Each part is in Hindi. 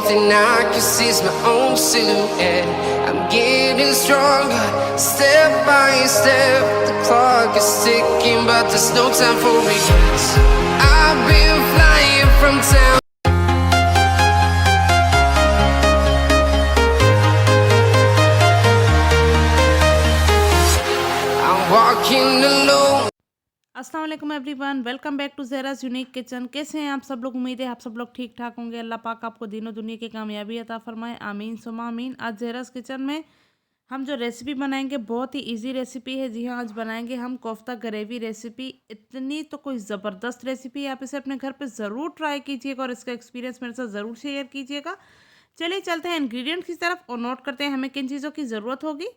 thing I can see is my own silhouette. I'm getting stronger, step by step. The clock is ticking, but there's no time for regrets. I've been flying from town. I'm walking alone. अस्सलाम वालेकुम everyone, welcome back to Zahra's unique kitchen. कैसे हैं आप सब लोग? उम्मीद है आप सब लोग ठीक ठाक होंगे। अल्लाह पाक आपको दिनों दुनिया की कामयाबी अता फरमाए, आमीन सुमा आमीन। आज ज़हराज़ किचन में हम जो रेसिपी बनाएंगे बहुत ही इजी रेसिपी है। जी हाँ, आज बनाएंगे हम कोफ्ता ग्रेवी रेसिपी। इतनी तो कोई ज़बरदस्त रेसिपी है, आप इसे अपने घर पे ज़रूर ट्राई कीजिएगा और इसका एक्सपीरियंस मेरे साथ ज़रूर शेयर कीजिएगा। चलिए चलते हैं इंग्रेडिएंट्स की तरफ और नोट करते हैं हमें किन चीज़ों की ज़रूरत होगी।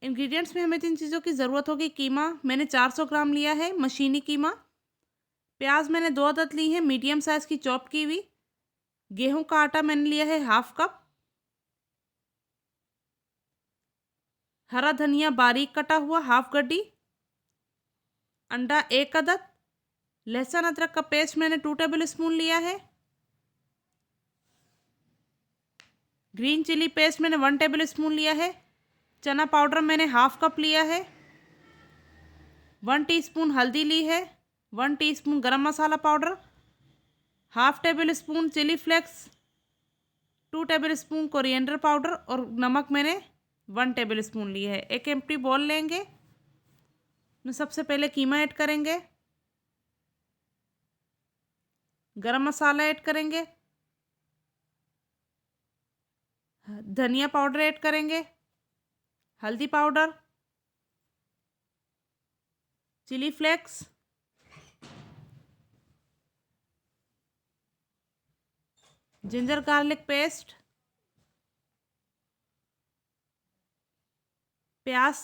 इंग्रेडिएंट्स में हमें 3 चीज़ों की ज़रूरत होगी। कीमा मैंने 400 ग्राम लिया है, मशीनी कीमा। प्याज मैंने 2 अदद ली है, मीडियम साइज़ की चॉप की हुई। गेहूं का आटा मैंने लिया है हाफ कप। हरा धनिया बारीक कटा हुआ हाफ गड्डी। अंडा 1 अदद। लहसुन अदरक का पेस्ट मैंने 2 टेबल स्पून लिया है। ग्रीन चिली पेस्ट मैंने 1 टेबल स्पून लिया है। चना पाउडर मैंने हाफ कप लिया है। 1 टीस्पून हल्दी ली है। 1 teaspoon garam masala powder. Half tablespoon chilli flakes. 2 tablespoon coriander powder और नमक मैंने 1 टेबल स्पून लिया है। एक एम्प्टी बॉल लेंगे, उसमें सबसे पहले कीमा ऐड करेंगे, गरम मसाला ऐड करेंगे, धनिया पाउडर ऐड करेंगे, हल्दी powder, chilli flakes, ginger garlic paste, प्याज,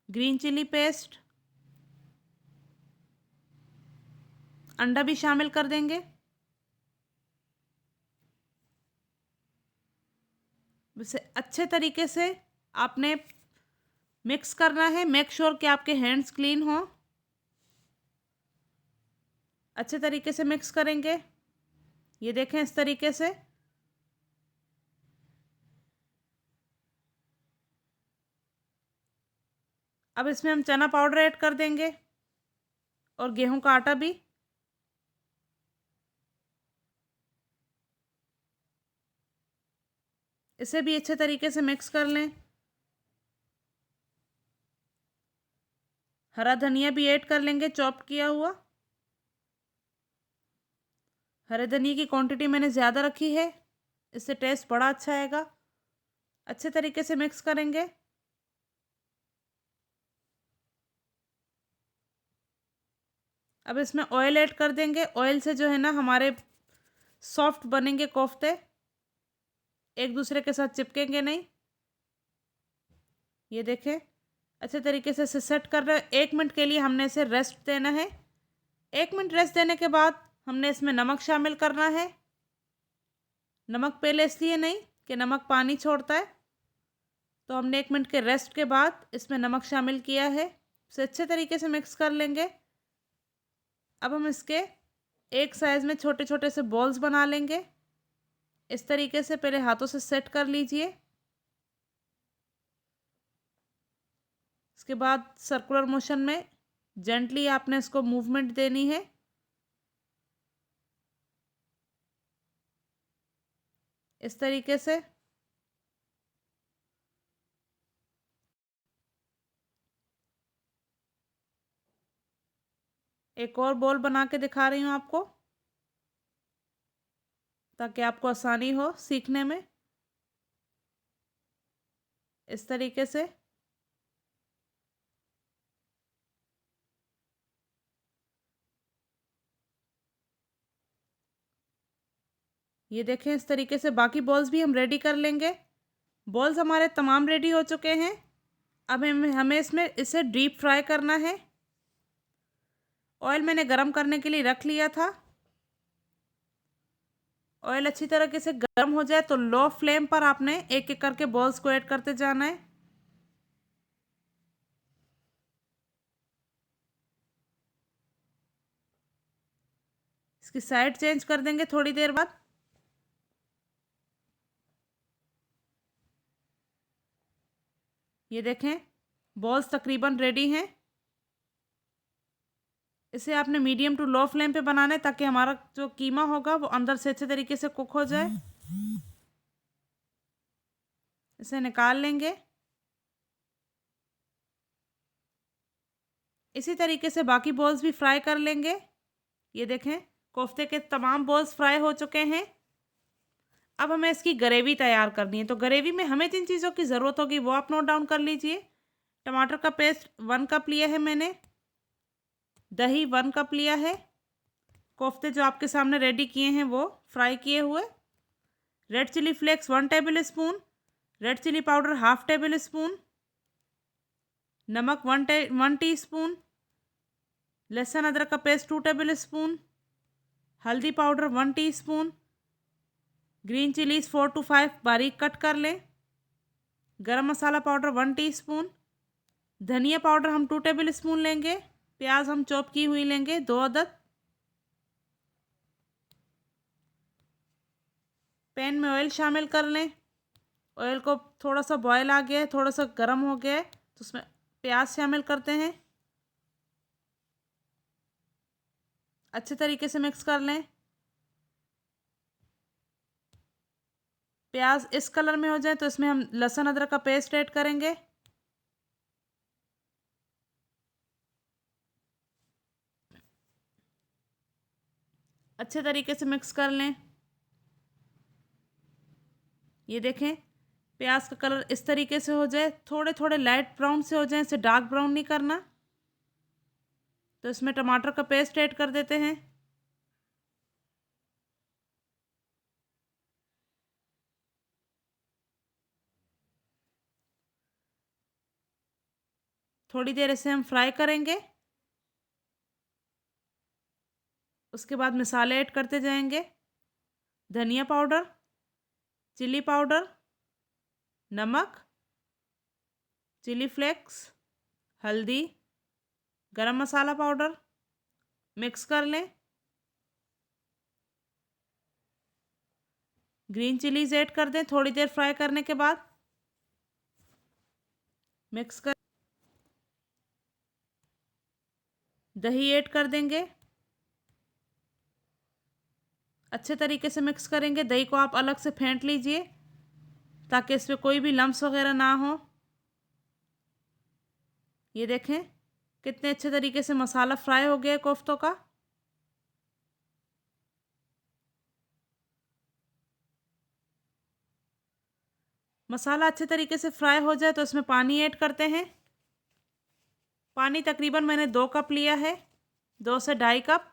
ग्रीन चिली पेस्ट, अंडा भी शामिल कर देंगे। वैसे अच्छे तरीके से आपने मिक्स करना है। मेक श्योर कि आपके हैंड्स क्लीन हो। अच्छे तरीके से मिक्स करेंगे। ये देखें इस तरीके से। अब इसमें हम चना पाउडर ऐड कर देंगे और गेहूं का आटा भी। इसे भी अच्छे तरीके से मिक्स कर लें। हरा धनिया भी ऐड कर लेंगे, चॉप किया हुआ। हरे धनिया की क्वांटिटी मैंने ज़्यादा रखी है, इससे टेस्ट बड़ा अच्छा आएगा। अच्छे तरीके से मिक्स करेंगे। अब इसमें ऑयल ऐड कर देंगे। ऑयल से जो है ना हमारे सॉफ्ट बनेंगे कोफ्ते, एक दूसरे के साथ चिपकेंगे नहीं। ये देखें अच्छे तरीके से इसे सेट कर रहे हैं। 1 मिनट के लिए हमने इसे रेस्ट देना है। 1 मिनट रेस्ट देने के बाद हमने इसमें नमक शामिल करना है। नमक पहले इसलिए नहीं कि नमक पानी छोड़ता है, तो हमने 1 मिनट के रेस्ट के बाद इसमें नमक शामिल किया है। इसे अच्छे तरीके से मिक्स कर लेंगे। अब हम इसके एक साइज़ में छोटे छोटे से बॉल्स बना लेंगे। इस तरीके से पहले हाथों से सेट कर लीजिए। इसके बाद सर्कुलर मोशन में जेंटली आपने इसको मूवमेंट देनी है। इस तरीके से। एक और बॉल बना के दिखा रही हूँ आपको, ताकि आपको आसानी हो सीखने में। इस तरीके से। ये देखें इस तरीके से बाकी बॉल्स भी हम रेडी कर लेंगे। बॉल्स हमारे तमाम रेडी हो चुके हैं। अब हमें इसमें इसे डीप फ्राई करना है। ऑयल मैंने गरम करने के लिए रख लिया था। ऑयल अच्छी तरीके से गर्म हो जाए तो लो फ्लेम पर आपने एक एक करके बॉल्स को ऐड करते जाना है। इसकी साइड चेंज कर देंगे थोड़ी देर बाद। ये देखें बॉल्स तकरीबन रेडी हैं। इसे आपने मीडियम टू लो फ्लेम पे बनाना है ताकि हमारा जो कीमा होगा वो अंदर से अच्छे तरीके से कुक हो जाए। इसे निकाल लेंगे। इसी तरीके से बाकी बॉल्स भी फ्राई कर लेंगे। ये देखें कोफ्ते के तमाम बॉल्स फ्राई हो चुके हैं। अब हमें इसकी ग्रेवी तैयार करनी है। तो ग्रेवी में हमें जिन चीज़ों की ज़रूरत होगी वो आप नोट डाउन कर लीजिए। टमाटर का पेस्ट 1 कप लिया है मैंने। दही 1 कप लिया है। कोफ्ते जो आपके सामने रेडी किए हैं वो फ्राई किए हुए। Red chilli flakes 1 tablespoon. Red chilli powder 1/2 tablespoon. नमक 1 टीस्पून। लहसुन अदरक का पेस्ट 2 टेबल स्पून। हल्दी powder 1 teaspoon. Green chillies 4 to 5 बारीक कट कर लें। Garam masala powder 1 teaspoon. धनिया पाउडर हम 2 टेबल स्पून लेंगे। प्याज हम चॉप की हुई लेंगे 2 अदद। पैन में ऑयल शामिल कर लें। ऑयल को थोड़ा सा बॉयल आ गया है, थोड़ा सा गर्म हो गया है, तो उसमें प्याज शामिल करते हैं। अच्छे तरीके से मिक्स कर लें। प्याज इस कलर में हो जाए तो इसमें हम लहसुन अदरक का पेस्ट ऐड करेंगे। अच्छे तरीके से मिक्स कर लें। ये देखें प्याज का कलर इस तरीके से हो जाए, थोड़े थोड़े लाइट ब्राउन से हो जाए, इसे डार्क ब्राउन नहीं करना। तो इसमें टमाटर का पेस्ट ऐड कर देते हैं। थोड़ी देर इसे हम फ्राई करेंगे। उसके बाद मसाले ऐड करते जाएंगे। धनिया पाउडर, चिली पाउडर, नमक, चिली फ्लेक्स, हल्दी, गरम मसाला पाउडर। मिक्स कर लें। ग्रीन चिलीज ऐड कर दें थोड़ी देर फ्राई करने के बाद। मिक्स कर दही ऐड कर देंगे। अच्छे तरीके से मिक्स करेंगे। दही को आप अलग से फेंट लीजिए ताकि इसमें कोई भी लम्स वगैरह ना हो। ये देखें कितने अच्छे तरीके से मसाला फ्राई हो गया कोफ्तों का। मसाला अच्छे तरीके से फ्राई हो जाए तो इसमें पानी ऐड करते हैं। पानी तकरीबन मैंने 2 कप लिया है, 2 से 2.5 कप।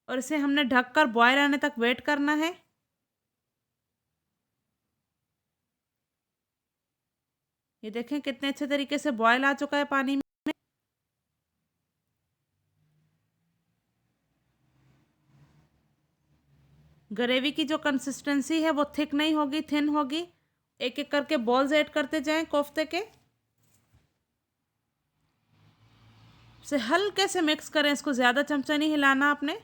और इसे हमने ढककर बॉयल आने तक वेट करना है। ये देखें कितने अच्छे तरीके से बॉयल आ चुका है पानी में। ग्रेवी की जो कंसिस्टेंसी है वो थिक नहीं होगी, थिन होगी। एक एक करके बॉल्स ऐड करते जाएं कोफ्ते के। इसे हल्के से मिक्स करें, इसको ज़्यादा चमचा नहीं हिलाना आपने।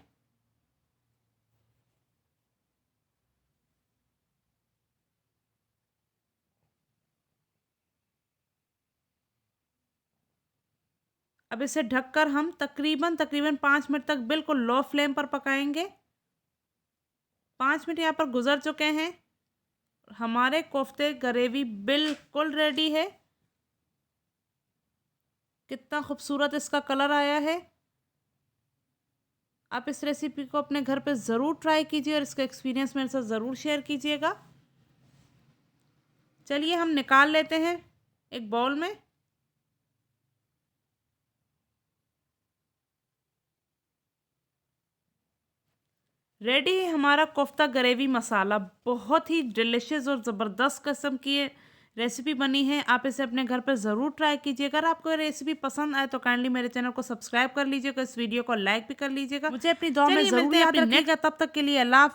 अब इसे ढककर हम तकरीबन 5 मिनट तक बिल्कुल लो फ्लेम पर पकाएंगे। 5 मिनट यहाँ पर गुजर चुके हैं। हमारे कोफ्ते ग्रेवी बिल्कुल रेडी है। कितना खूबसूरत इसका कलर आया है। आप इस रेसिपी को अपने घर पे ज़रूर ट्राई कीजिए और इसका एक्सपीरियंस मेरे साथ ज़रूर शेयर कीजिएगा। चलिए हम निकाल लेते हैं एक बाउल में। रेडी है हमारा कोफ्ता ग्रेवी मसाला। बहुत ही डिलिशियस और ज़बरदस्त किस्म की ये रेसिपी बनी है। आप इसे अपने घर पर ज़रूर ट्राई कीजिए। अगर आपको ये रेसिपी पसंद आए तो काइंडली मेरे चैनल को सब्सक्राइब कर लीजिएगा, इस वीडियो को लाइक भी कर लीजिएगा। मुझे अपनी दुआ में ज़रूर याद रखिएगा। तब तक के लिए अल्लाह।